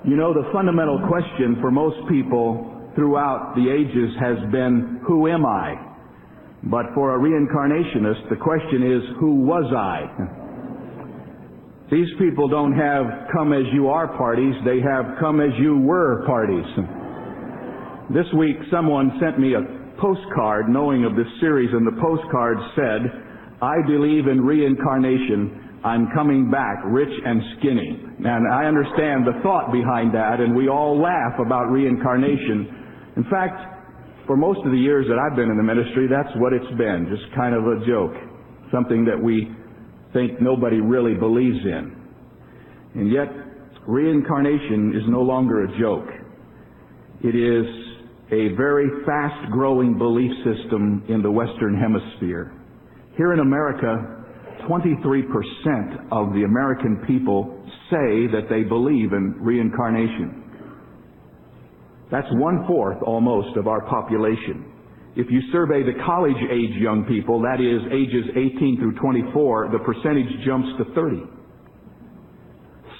You know, the fundamental question for most people throughout the ages has been, who am I? But for a reincarnationist, the question is, who was I? These people don't have come as you are parties, they have come as you were parties. This week someone sent me a postcard knowing of this series, and the postcard said, I believe in reincarnation. I'm coming back rich and skinny. And I understand the thought behind that, and we all laugh about reincarnation. In fact, for most of the years that I've been in the ministry, that's what it's been, just kind of a joke, something that we think nobody really believes in. And yet, reincarnation is no longer a joke. It is a very fast-growing belief system in the Western Hemisphere. Here in America, 23% of the American people say that they believe in reincarnation. That's 1/4 almost of our population. If you survey the college-age young people, that is, ages 18 through 24, the percentage jumps to 30.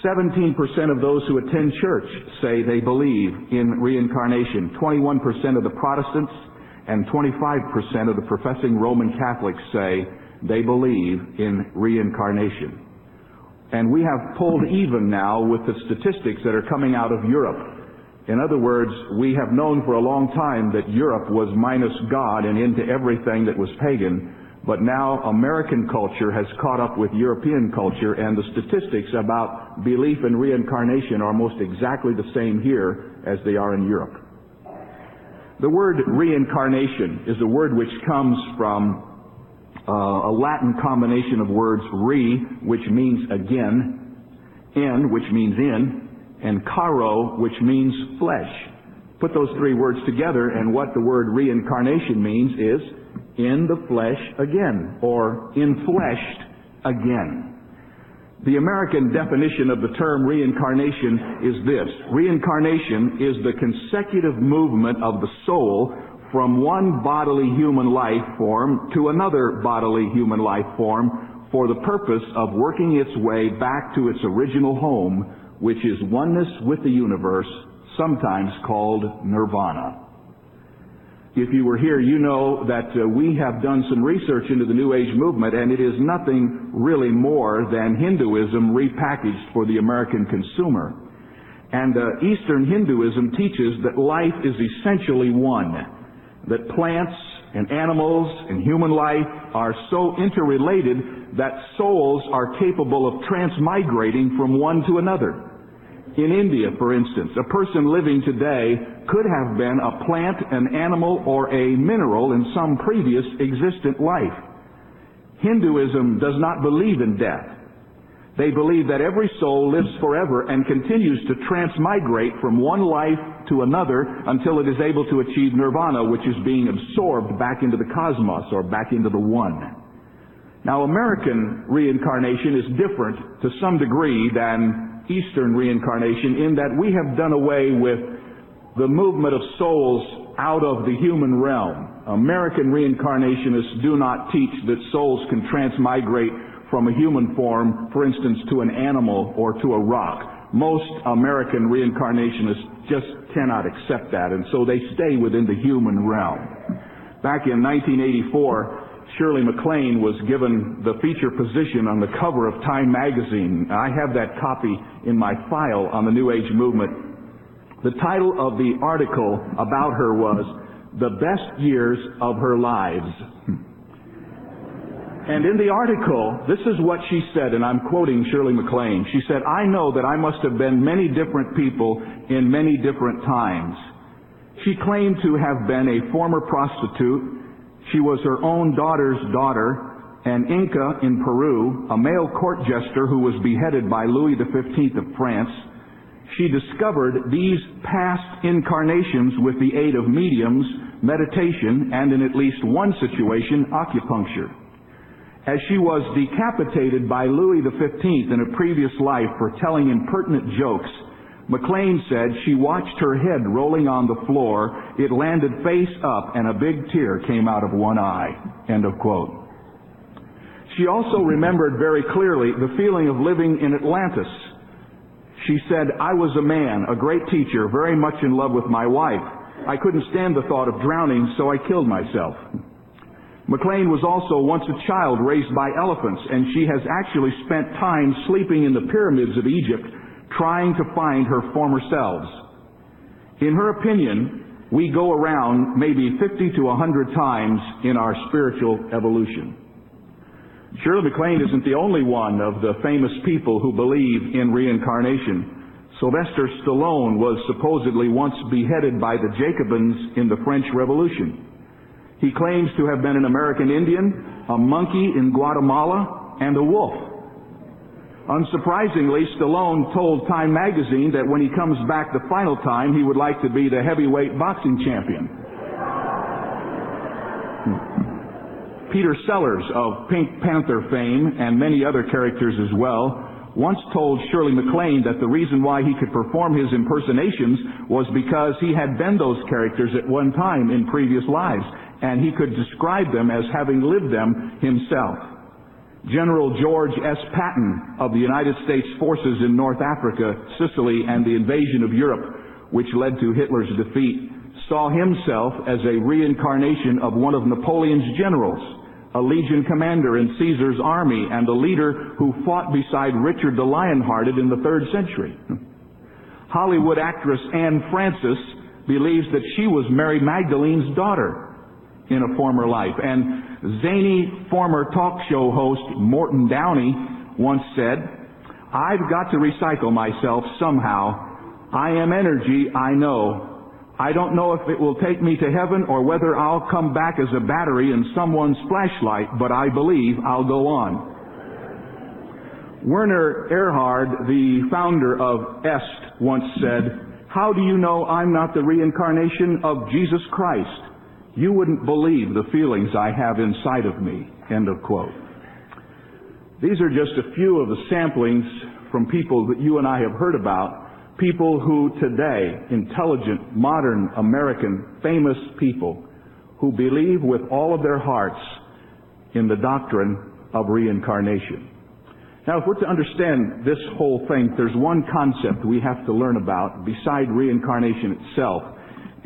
17% of those who attend church say they believe in reincarnation. 21% of the Protestants and 25% of the professing Roman Catholics say they believe in reincarnation. And we have pulled even now with the statistics that are coming out of Europe. In other words, we have known for a long time that Europe was minus God and into everything that was pagan, but now American culture has caught up with European culture, and the statistics about belief in reincarnation are almost exactly the same here as they are in Europe. The word reincarnation is a word which comes from a Latin combination of words, re, which means again, en, which means in, and karo, which means flesh. Put those three words together, and what the word reincarnation means is in the flesh again, or infleshed again. The American definition of the term reincarnation is this: reincarnation is the consecutive movement of the soul from one bodily human life form to another bodily human life form for the purpose of working its way back to its original home, which is oneness with the universe, sometimes called nirvana. If you were here, you know that we have done some research into the New Age movement, and it is nothing really more than Hinduism repackaged for the American consumer. And Eastern Hinduism teaches that life is essentially one, that plants and animals and human life are so interrelated that souls are capable of transmigrating from one to another. In India, for instance, a person living today could have been a plant, an animal, or a mineral in some previous existent life. Hinduism does not believe in death. They believe that every soul lives forever and continues to transmigrate from one life to another until it is able to achieve nirvana, which is being absorbed back into the cosmos or back into the one. Now, American reincarnation is different to some degree than Eastern reincarnation in that we have done away with the movement of souls out of the human realm. American reincarnationists do not teach that souls can transmigrate from a human form, for instance, to an animal or to a rock. Most American reincarnationists just cannot accept that, and so they stay within the human realm. Back in 1984, Shirley MacLaine was given the feature position on the cover of Time magazine. I have that copy in my file on the New Age movement. The title of the article about her was, "The Best Years of Her Lives." And in the article, this is what she said, and I'm quoting Shirley MacLaine. She said, "I know that I must have been many different people in many different times." She claimed to have been a former prostitute. She was her own daughter's daughter, an Inca in Peru, a male court jester who was beheaded by Louis XV of France. She discovered these past incarnations with the aid of mediums, meditation, and in at least one situation, acupuncture. As she was decapitated by Louis XV in a previous life for telling impertinent jokes, MacLaine said she watched her head rolling on the floor, it landed face up, and a big tear came out of one eye. End of quote. She also remembered very clearly the feeling of living in Atlantis. She said, "I was a man, a great teacher, very much in love with my wife. I couldn't stand the thought of drowning, so I killed myself." McLean was also once a child raised by elephants, and she has actually spent time sleeping in the pyramids of Egypt trying to find her former selves. In her opinion, we go around maybe 50 to 100 times in our spiritual evolution. Shirley MacLaine isn't the only one of the famous people who believe in reincarnation. Sylvester Stallone was supposedly once beheaded by the Jacobins in the French Revolution. He claims to have been an American Indian, a monkey in Guatemala, and a wolf. Unsurprisingly, Stallone told Time magazine that when he comes back the final time, he would like to be the heavyweight boxing champion. Peter Sellers of Pink Panther fame, and many other characters as well, once told Shirley MacLaine that the reason why he could perform his impersonations was because he had been those characters at one time in previous lives, and he could describe them as having lived them himself. General George S. Patton of the United States forces in North Africa, Sicily, and the invasion of Europe, which led to Hitler's defeat, saw himself as a reincarnation of one of Napoleon's generals, a legion commander in Caesar's army, and a leader who fought beside Richard the Lionhearted in the 3rd century. Hollywood actress Anne Francis believes that she was Mary Magdalene's daughter in a former life, and zany former talk show host Morton Downey once said, "I've got to recycle myself somehow. I am energy, I know. I don't know if it will take me to heaven or whether I'll come back as a battery in someone's flashlight, but I believe I'll go on." Werner Erhard, the founder of EST, once said, "How do you know I'm not the reincarnation of Jesus Christ? You wouldn't believe the feelings I have inside of me." End of quote. These are just a few of the samplings from people that you and I have heard about, people who today, intelligent, modern, American, famous people, who believe with all of their hearts in the doctrine of reincarnation. Now, if we're to understand this whole thing, there's one concept we have to learn about beside reincarnation itself,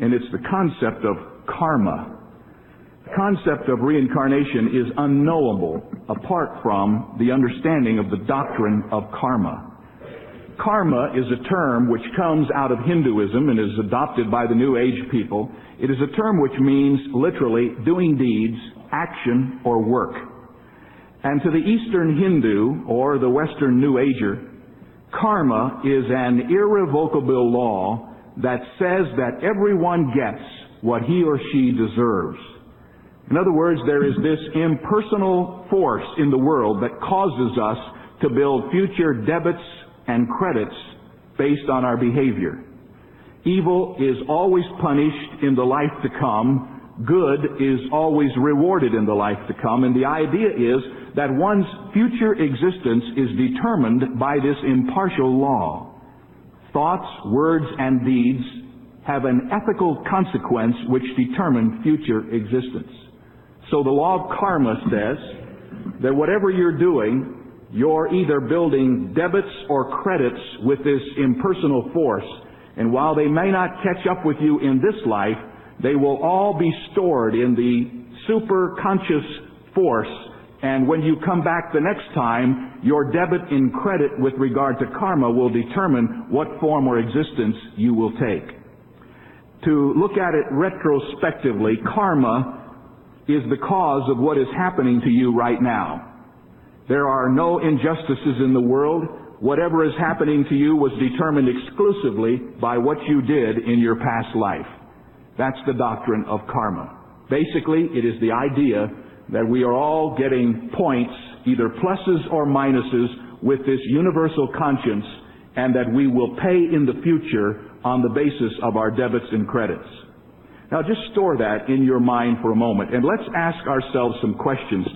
and it's the concept of karma. The concept of reincarnation is unknowable apart from the understanding of the doctrine of karma. Karma is a term which comes out of Hinduism and is adopted by the New Age people. It is a term which means literally doing deeds, action, or work. And to the Eastern Hindu or the Western New Ager, karma is an irrevocable law that says that everyone gets what he or she deserves. In other words, there is this impersonal force in the world that causes us to build future debits and credits based on our behavior. Evil is always punished in the life to come. Good is always rewarded in the life to come. And the idea is that one's future existence is determined by this impartial law. Thoughts, words, and deeds have an ethical consequence which determine future existence. So the law of karma says that whatever you're doing, you're either building debits or credits with this impersonal force, and while they may not catch up with you in this life, they will all be stored in the superconscious force, and when you come back the next time, your debit and credit with regard to karma will determine what form or existence you will take. To look at it retrospectively, karma is the cause of what is happening to you right now. There are no injustices in the world. Whatever is happening to you was determined exclusively by what you did in your past life. That's the doctrine of karma. Basically, it is the idea that we are all getting points, either pluses or minuses, with this universal conscience, and that we will pay in the future on the basis of our debits and credits. Now just store that in your mind for a moment, and let's ask ourselves some questions.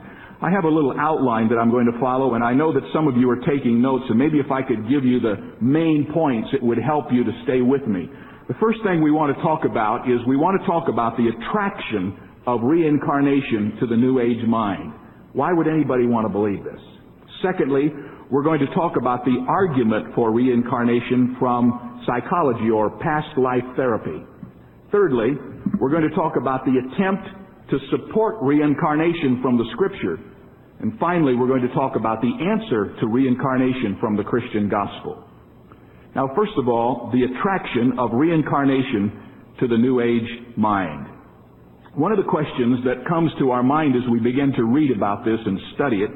I have a little outline that I'm going to follow, and I know that some of you are taking notes, and maybe if I could give you the main points, it would help you to stay with me. The first thing we want to talk about is we want to talk about the attraction of reincarnation to the New Age mind. Why would anybody want to believe this? Secondly, we're going to talk about the argument for reincarnation from psychology or past life therapy. Thirdly, we're going to talk about the attempt to support reincarnation from the Scripture. And finally, we're going to talk about the answer to reincarnation from the Christian gospel. Now, first of all, the attraction of reincarnation to the New Age mind. One of the questions that comes to our mind as we begin to read about this and study it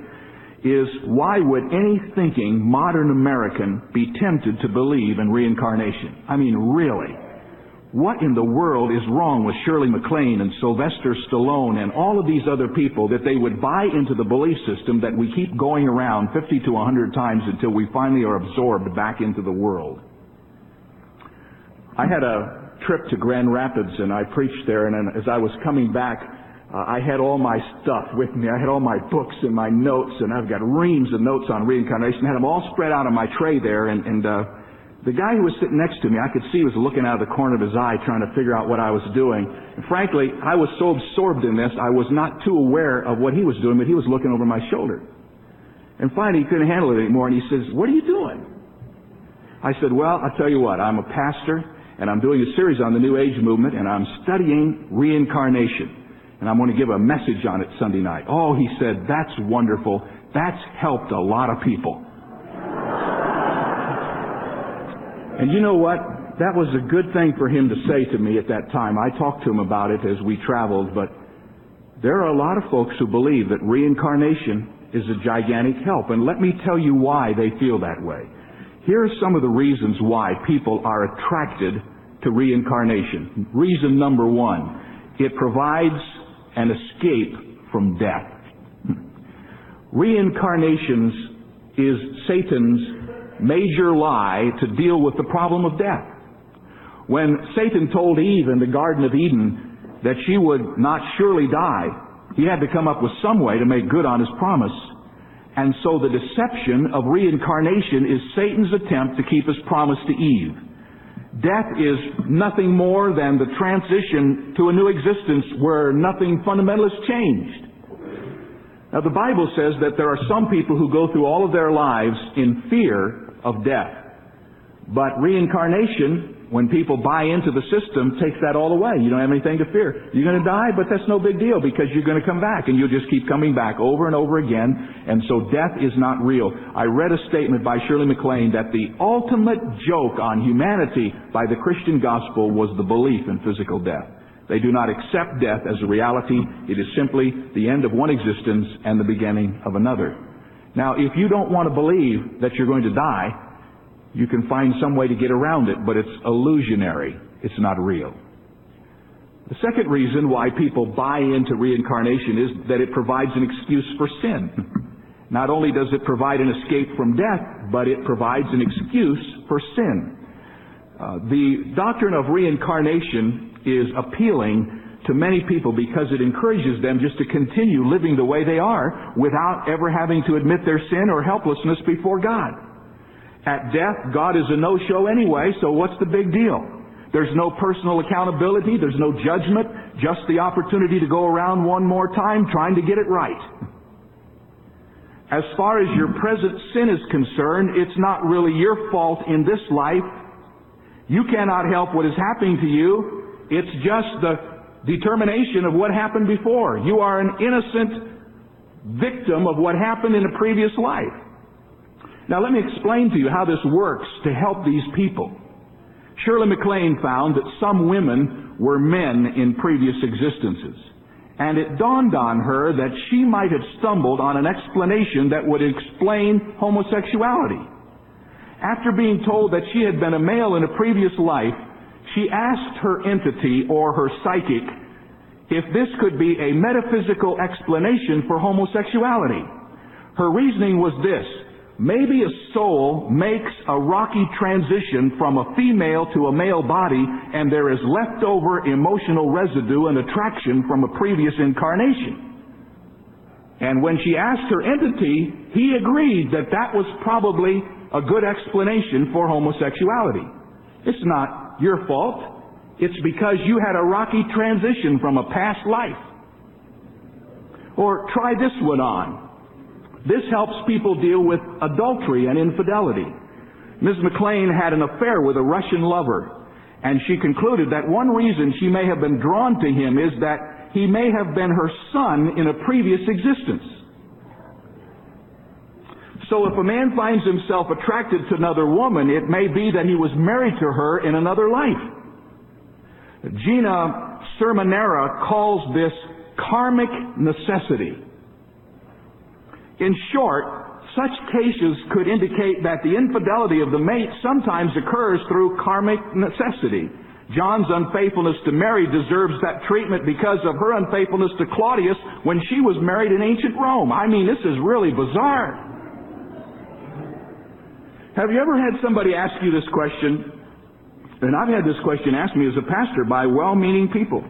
is, why would any thinking modern American be tempted to believe in reincarnation? I mean, really? What in the world is wrong with Shirley MacLaine and Sylvester Stallone and all of these other people that they would buy into the belief system that we keep going around 50 to 100 times until we finally are absorbed back into the world? I had a trip to Grand Rapids and I preached there, and as I was coming back, I had all my stuff with me. I had all my books and my notes, and I've got reams of notes on reincarnation. I had them all spread out on my tray there, and the guy who was sitting next to me, I could see he was looking out of the corner of his eye trying to figure out what I was doing. And frankly, I was so absorbed in this, I was not too aware of what he was doing, but he was looking over my shoulder. And finally, he couldn't handle it anymore, and he says, "What are you doing?" I said, "Well, I'll tell you what, I'm a pastor, and I'm doing a series on the New Age movement, and I'm studying reincarnation. And I'm going to give a message on it Sunday night." "Oh," he said, "that's wonderful. That's helped a lot of people." And you know what? That was a good thing for him to say to me at that time. I talked to him about it as we traveled, but there are a lot of folks who believe that reincarnation is a gigantic help. And let me tell you why they feel that way. Here are some of the reasons why people are attracted to reincarnation. Reason number one, it provides an escape from death. Reincarnations is Satan's major lie to deal with the problem of death. When Satan told Eve in the Garden of Eden that she would not surely die, he had to come up with some way to make good on his promise. And so the deception of reincarnation is Satan's attempt to keep his promise to Eve. Death is nothing more than the transition to a new existence where nothing fundamental has changed. Now, the Bible says that there are some people who go through all of their lives in fear of death. But reincarnation, when people buy into the system, takes that all away. You don't have anything to fear. You're going to die, but that's no big deal because you're going to come back, and you'll just keep coming back over and over again. And so death is not real. I read a statement by Shirley MacLaine that the ultimate joke on humanity by the Christian gospel was the belief in physical death. They do not accept death as a reality. It is simply the end of one existence and the beginning of another. Now, if you don't want to believe that you're going to die, you can find some way to get around it, but it's illusionary. It's not real. The second reason why people buy into reincarnation is that it provides an excuse for sin. Not only does it provide an escape from death, but it provides an excuse for sin. The doctrine of reincarnation is appealing to many people because it encourages them just to continue living the way they are without ever having to admit their sin or helplessness before God. At death, God is a no-show anyway, so what's the big deal? There's no personal accountability, there's no judgment, just the opportunity to go around one more time trying to get it right. As far as your present sin is concerned, it's not really your fault in this life. You cannot help what is happening to you. It's just the determination of what happened before. You are an innocent victim of what happened in a previous life. Now let me explain to you how this works to help these people. Shirley MacLaine found that some women were men in previous existences. And it dawned on her that she might have stumbled on an explanation that would explain homosexuality. After being told that she had been a male in a previous life, she asked her entity or her psychic if this could be a metaphysical explanation for homosexuality. Her reasoning was this: maybe a soul makes a rocky transition from a female to a male body, and there is leftover emotional residue and attraction from a previous incarnation. And when she asked her entity, he agreed that that was probably a good explanation for homosexuality. It's not your fault. It's because you had a rocky transition from a past life. Or try this one on. This helps people deal with adultery and infidelity. Ms. McLean had an affair with a Russian lover, and she concluded that one reason she may have been drawn to him is that he may have been her son in a previous existence. So if a man finds himself attracted to another woman, it may be that he was married to her in another life. Gina Sermonera calls this karmic necessity. In short, such cases could indicate that the infidelity of the mate sometimes occurs through karmic necessity. John's unfaithfulness to Mary deserves that treatment because of her unfaithfulness to Claudius when she was married in ancient Rome. I mean, this is really bizarre. Have you ever had somebody ask you this question? And I've had this question asked me as a pastor by well-meaning people.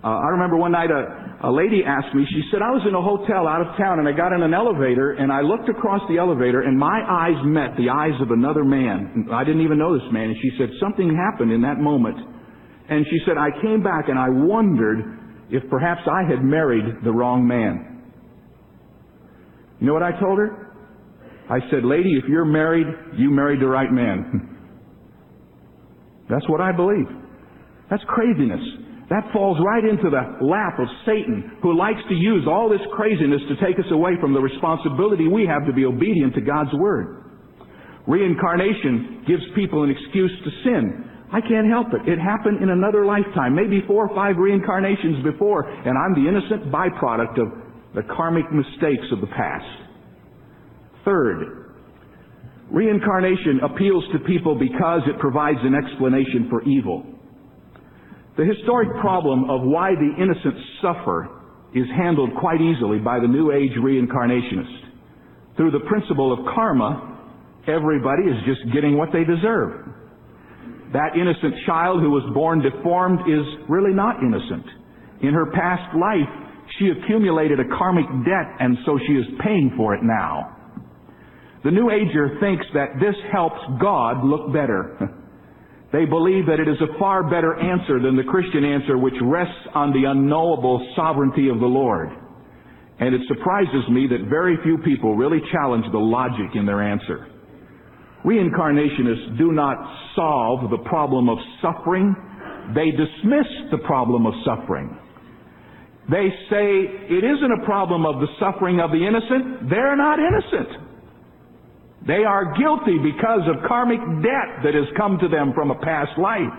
I remember one night a lady asked me, she said, I was in a hotel out of town and I got in an elevator and I looked across the elevator and my eyes met the eyes of another man. I didn't even know this man. And she said, something happened in that moment. And she said, I came back and I wondered if perhaps I had married the wrong man. You know what I told her? I said, lady, if you're married, you married the right man. That's what I believe. That's craziness. That falls right into the lap of Satan, who likes to use all this craziness to take us away from the responsibility we have to be obedient to God's Word. Reincarnation gives people an excuse to sin. I can't help it. It happened in another lifetime, maybe 4 or 5 reincarnations before, and I'm the innocent byproduct of the karmic mistakes of the past. Third, reincarnation appeals to people because it provides an explanation for evil. The historic problem of why the innocent suffer is handled quite easily by the New Age reincarnationist. Through the principle of karma, everybody is just getting what they deserve. That innocent child who was born deformed is really not innocent. In her past life, she accumulated a karmic debt, and so she is paying for it now. The New Ager thinks that this helps God look better. They believe that it is a far better answer than the Christian answer, which rests on the unknowable sovereignty of the Lord. And it surprises me that very few people really challenge the logic in their answer. Reincarnationists do not solve the problem of suffering. They dismiss the problem of suffering. They say it isn't a problem of the suffering of the innocent. They're not innocent. They are guilty because of karmic debt that has come to them from a past life.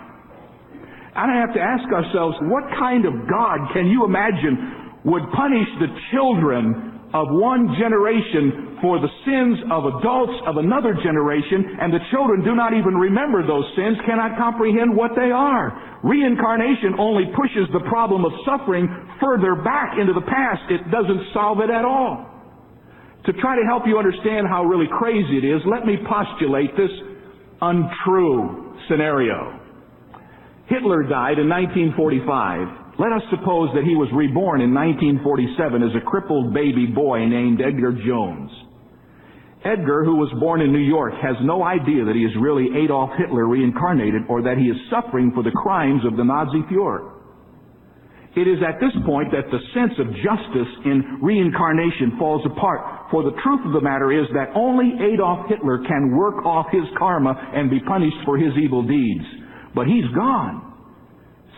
And I have to ask ourselves, what kind of God can you imagine would punish the children of one generation for the sins of adults of another generation, and the children do not even remember those sins, cannot comprehend what they are? Reincarnation only pushes the problem of suffering further back into the past. It doesn't solve it at all. To try to help you understand how really crazy it is, let me postulate this untrue scenario. Hitler died in 1945. Let us suppose that he was reborn in 1947 as a crippled baby boy named Edgar Jones. Edgar, who was born in New York, has no idea that he is really Adolf Hitler reincarnated, or that he is suffering for the crimes of the Nazi Fuhrer. It is at this point that the sense of justice in reincarnation falls apart. For the truth of the matter is that only Adolf Hitler can work off his karma and be punished for his evil deeds. But he's gone.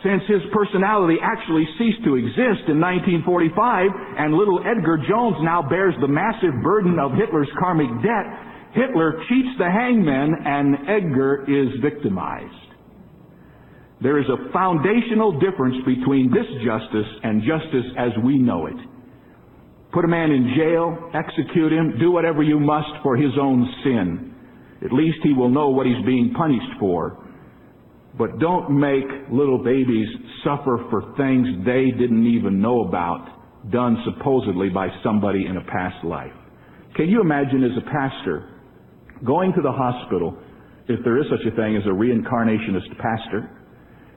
Since his personality actually ceased to exist in 1945, and little Edgar Jones now bears the massive burden of Hitler's karmic debt, Hitler cheats the hangman and Edgar is victimized. There is a foundational difference between this justice and justice as we know it. Put a man in jail, execute him, do whatever you must for his own sin. At least he will know what he's being punished for. But don't make little babies suffer for things they didn't even know about, done supposedly by somebody in a past life. Can you imagine, as a pastor, going to the hospital, if there is such a thing as a reincarnationist pastor,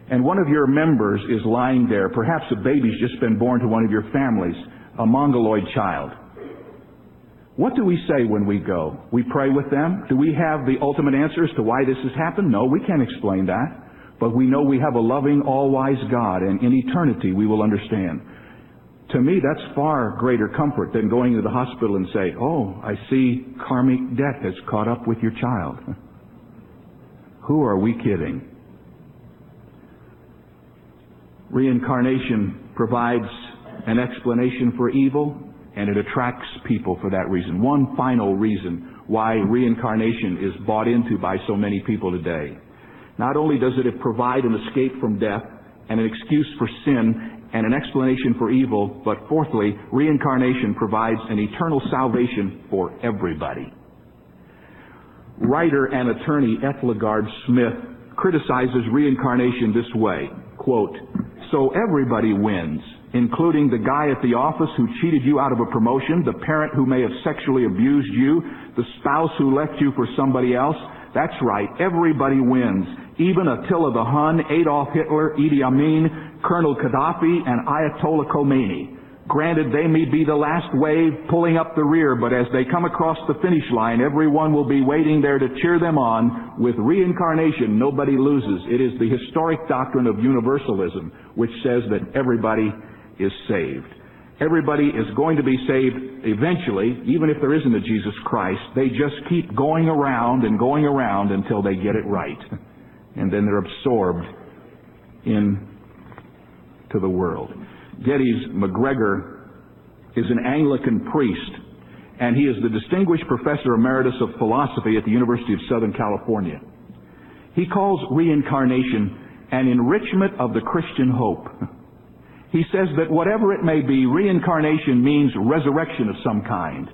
and one of your members is lying there, perhaps a baby's just been born to one of your families, a mongoloid child. What do we say when we go? We pray with them? Do we have the ultimate answer as to why this has happened? No, we can't explain that. But we know we have a loving, all-wise God, and in eternity we will understand. To me, that's far greater comfort than going to the hospital and say, "Oh, I see karmic debt has caught up with your child." Who are we kidding? Reincarnation provides an explanation for evil, and it attracts people for that reason. One final reason why reincarnation is bought into by so many people today. Not only does it provide an escape from death and an excuse for sin and an explanation for evil, but fourthly, reincarnation provides an eternal salvation for everybody. Writer and attorney Ethelgard Smith criticizes reincarnation this way, quote, "So everybody wins, including the guy at the office who cheated you out of a promotion, the parent who may have sexually abused you, the spouse who left you for somebody else. That's right, everybody wins. Even Attila the Hun, Adolf Hitler, Idi Amin, Colonel Gaddafi, and Ayatollah Khomeini. Granted, they may be the last wave pulling up the rear, but as they come across the finish line, everyone will be waiting there to cheer them on. With reincarnation, nobody loses. It is the historic doctrine of universalism, which says that everybody is saved. Everybody is going to be saved eventually, even if there isn't a Jesus Christ. They just keep going around and going around until they get it right. And then they're absorbed into the world. Geddes McGregor is an Anglican priest, and he is the Distinguished Professor Emeritus of Philosophy at the University of Southern California. He calls reincarnation an enrichment of the Christian hope. He says that whatever it may be, reincarnation means resurrection of some kind.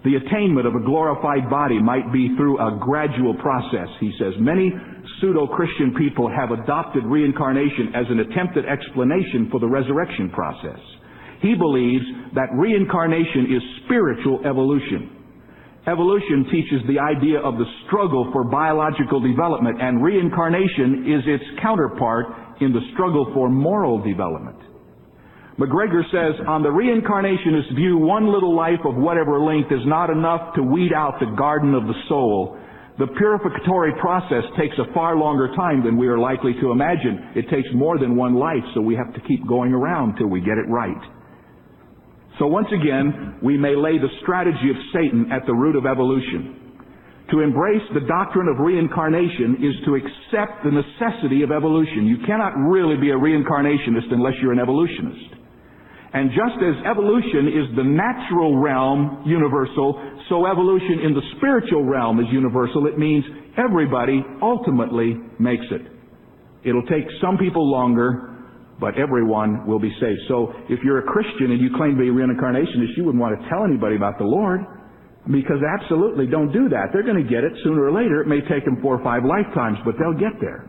The attainment of a glorified body might be through a gradual process, he says. Many pseudo-Christian people have adopted reincarnation as an attempted explanation for the resurrection process. He believes that reincarnation is spiritual evolution. Evolution teaches the idea of the struggle for biological development, and reincarnation is its counterpart in the struggle for moral development. McGregor says, on the reincarnationist view, one little life of whatever length is not enough to weed out the garden of the soul. The purificatory process takes a far longer time than we are likely to imagine. It takes more than one life, so we have to keep going around till we get it right. So once again, we may lay the strategy of Satan at the root of evolution. To embrace the doctrine of reincarnation is to accept the necessity of evolution. You cannot really be a reincarnationist unless you're an evolutionist. And just as evolution is the natural realm universal, so evolution in the spiritual realm is universal. It means everybody ultimately makes it. It'll take some people longer, but everyone will be saved. So if you're a Christian and you claim to be a reincarnationist, you wouldn't want to tell anybody about the Lord, because absolutely don't do that. They're going to get it sooner or later. It may take them 4 or 5 lifetimes, but they'll get there.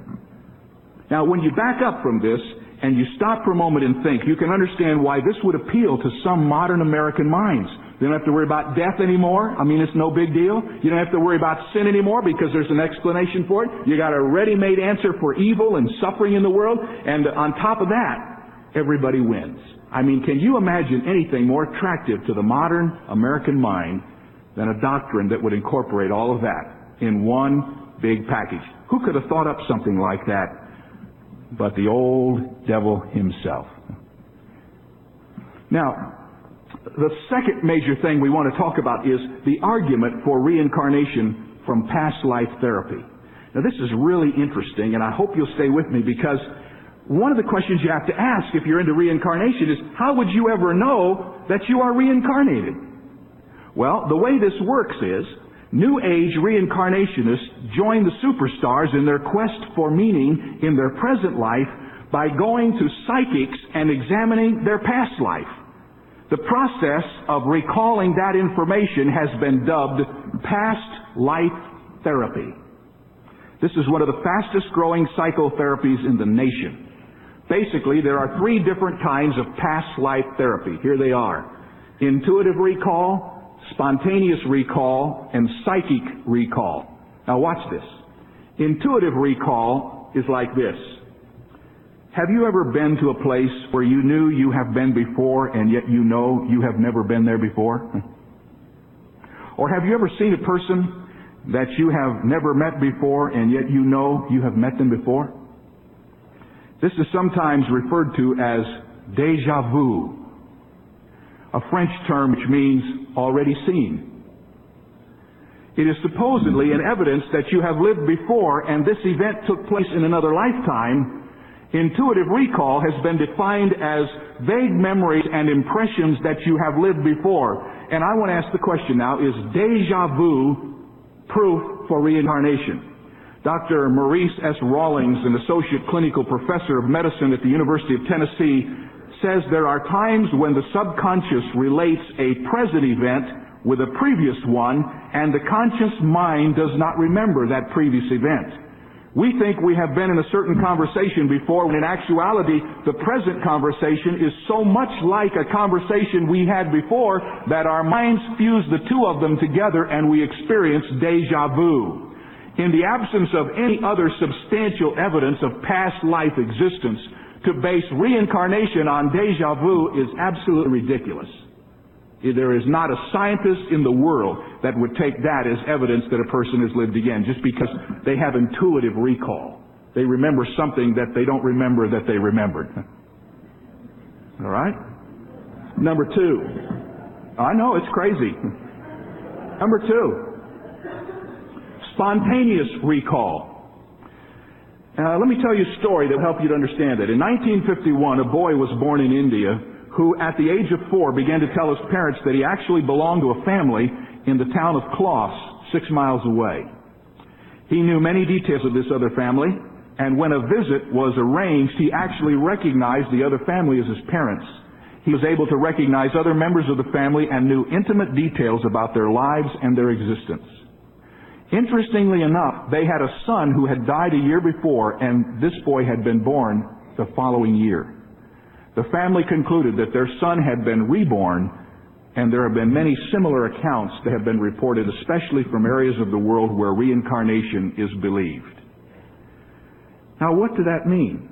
Now, when you back up from this and you stop for a moment and think, you can understand why this would appeal to some modern American minds. You don't have to worry about death anymore. I mean, it's no big deal. You don't have to worry about sin anymore because there's an explanation for it. You got a ready-made answer for evil and suffering in the world. And on top of that, everybody wins. I mean, can you imagine anything more attractive to the modern American mind than a doctrine that would incorporate all of that in one big package? Who could have thought up something like that but the old devil himself? Now, the second major thing we want to talk about is the argument for reincarnation from past life therapy. Now, this is really interesting, and I hope you'll stay with me, because one of the questions you have to ask if you're into reincarnation is, how would you ever know that you are reincarnated? Well, the way this works is, New Age reincarnationists join the superstars in their quest for meaning in their present life by going to psychics and examining their past life. The process of recalling that information has been dubbed past life therapy. This is one of the fastest growing psychotherapies in the nation. Basically, there are 3 different kinds of past life therapy. Here they are: intuitive recall, spontaneous recall, and psychic recall. Now watch this. Intuitive recall is like this. Have you ever been to a place where you knew you have been before and yet you know you have never been there before? Or have you ever seen a person that you have never met before and yet you know you have met them before? This is sometimes referred to as déjà vu. a French term which means already seen. It is supposedly an evidence that you have lived before and this event took place in another lifetime. Intuitive recall has been defined as vague memories and impressions that you have lived before. And I want to ask the question now, is déjà vu proof for reincarnation? Dr. Maurice S. Rawlings, an associate clinical professor of medicine at the University of Tennessee, says there are times when the subconscious relates a present event with a previous one, and the conscious mind does not remember that previous event. We think we have been in a certain conversation before, when in actuality, the present conversation is so much like a conversation we had before that our minds fuse the two of them together and we experience déjà vu. In the absence of any other substantial evidence of past life existence, to base reincarnation on déjà vu is absolutely ridiculous. There is not a scientist in the world that would take that as evidence that a person has lived again, just because they have intuitive recall. They remember something that they don't remember that they remembered. All right? Number two. I know, it's crazy. Number two. Spontaneous recall. Let me tell you a story that will help you to understand it. In 1951, a boy was born in India who at the age of 4 began to tell his parents that he actually belonged to a family in the town of Klaus, 6 miles away. He knew many details of this other family, and when a visit was arranged, he actually recognized the other family as his parents. He was able to recognize other members of the family and knew intimate details about their lives and their existence. Interestingly enough, they had a son who had died a year before, and this boy had been born the following year. The family concluded that their son had been reborn, and there have been many similar accounts that have been reported, especially from areas of the world where reincarnation is believed. Now, what did that mean?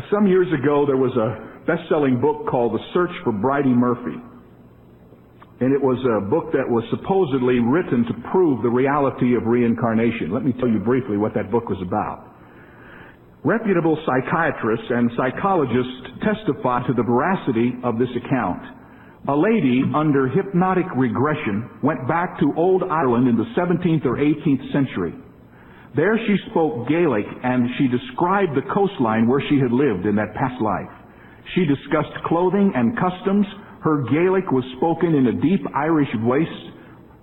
Some years ago, there was a best-selling book called The Search for Bridie Murphy. And it was a book that was supposedly written to prove the reality of reincarnation. Let me tell you briefly what that book was about. Reputable psychiatrists and psychologists testify to the veracity of this account. A lady under hypnotic regression went back to old Ireland in the 17th or 18th century. There she spoke Gaelic, and she described the coastline where she had lived in that past life. She discussed clothing and customs. Her Gaelic was spoken in a deep Irish voice.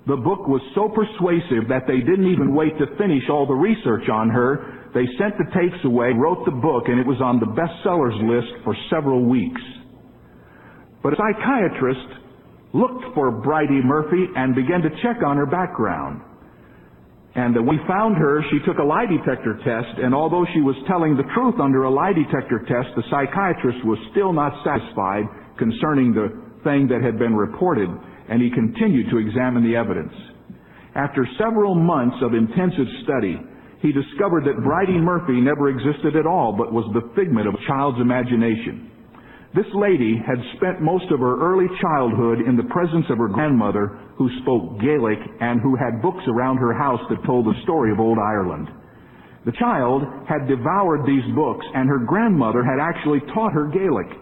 The book was so persuasive that they didn't even wait to finish all the research on her. They sent the tapes away, wrote the book, and it was on the bestsellers list for several weeks. But a psychiatrist looked for Bridie Murphy and began to check on her background. And when we found her, she took a lie detector test, and although she was telling the truth under a lie detector test, the psychiatrist was still not satisfied concerning the thing that had been reported, and he continued to examine the evidence. After several months of intensive study, he discovered that Bridie Murphy never existed at all, but was the figment of a child's imagination. This lady had spent most of her early childhood in the presence of her grandmother, who spoke Gaelic and who had books around her house that told the story of old Ireland. The child had devoured these books, and her grandmother had actually taught her Gaelic.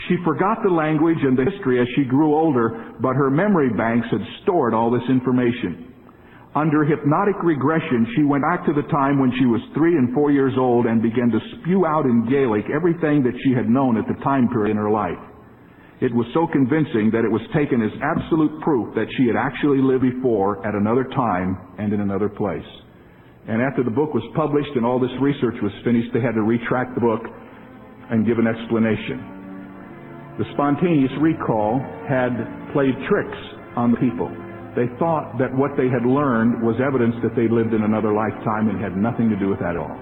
She forgot the language and the history as she grew older, but her memory banks had stored all this information. Under hypnotic regression, she went back to the time when she was 3 and 4 years old and began to spew out in Gaelic everything that she had known at the time period in her life. It was so convincing that it was taken as absolute proof that she had actually lived before at another time and in another place. And after the book was published and all this research was finished, they had to retract the book and give an explanation. The spontaneous recall had played tricks on the people. They thought that what they had learned was evidence that they lived in another lifetime and had nothing to do with that at all.